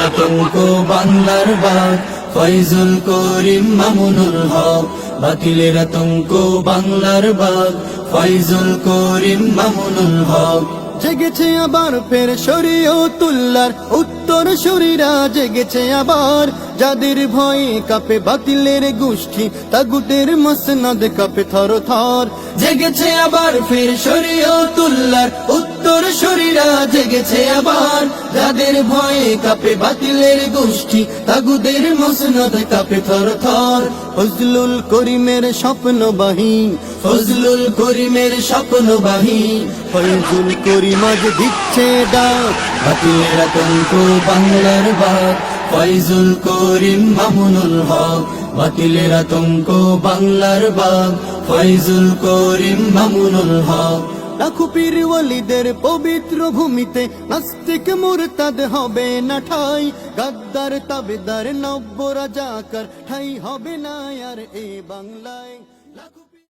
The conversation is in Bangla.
আতঙ্ক বাংলার বাগ ফয়জুল করিম মামুনুল হক বাতিলের আতঙ্ক বাংলার বাগ ফয়জুল করিম মামুনুল হক জেগেছে আবার ফের শরীয়তুল্লাহর উত্তর শরীরা জেগেছে আবার যাদের ভয়ে কাঁপে বাতিলের গোষ্ঠী তাগুতের মসনদ কাঁপে থর থর জেগেছে আবার ফের শরীয়তুল্লাহর উত্তর শরীরা জেগেছে আবার যাদের ভয়ে কাঁপে বাতিলের গোষ্ঠী তাগুদের মসনদ কাঁপে থর থর ফজলুল করিমের স্বপ্নবাহী ফজলুল করিমের স্বপ্নবাহী ফয়জুল করিম আজ দিচ্ছে ডাক বাতিলের আতঙ্ক বাংলার বাগ ফয়জুল করিম মামুনুল হক বাতিলের আতঙ্ক বাংলার বাগ ফয়জুল করিম মামুনুল হক লাখো পীর ওয়ালিদের পবিত্র ভূমিতে নাস্তিক মুরতাদ হবে না ঠাই গাদ্দার তাবেদার নব্য রাজাকার ঠাই হবে না আর এ বাংলায়।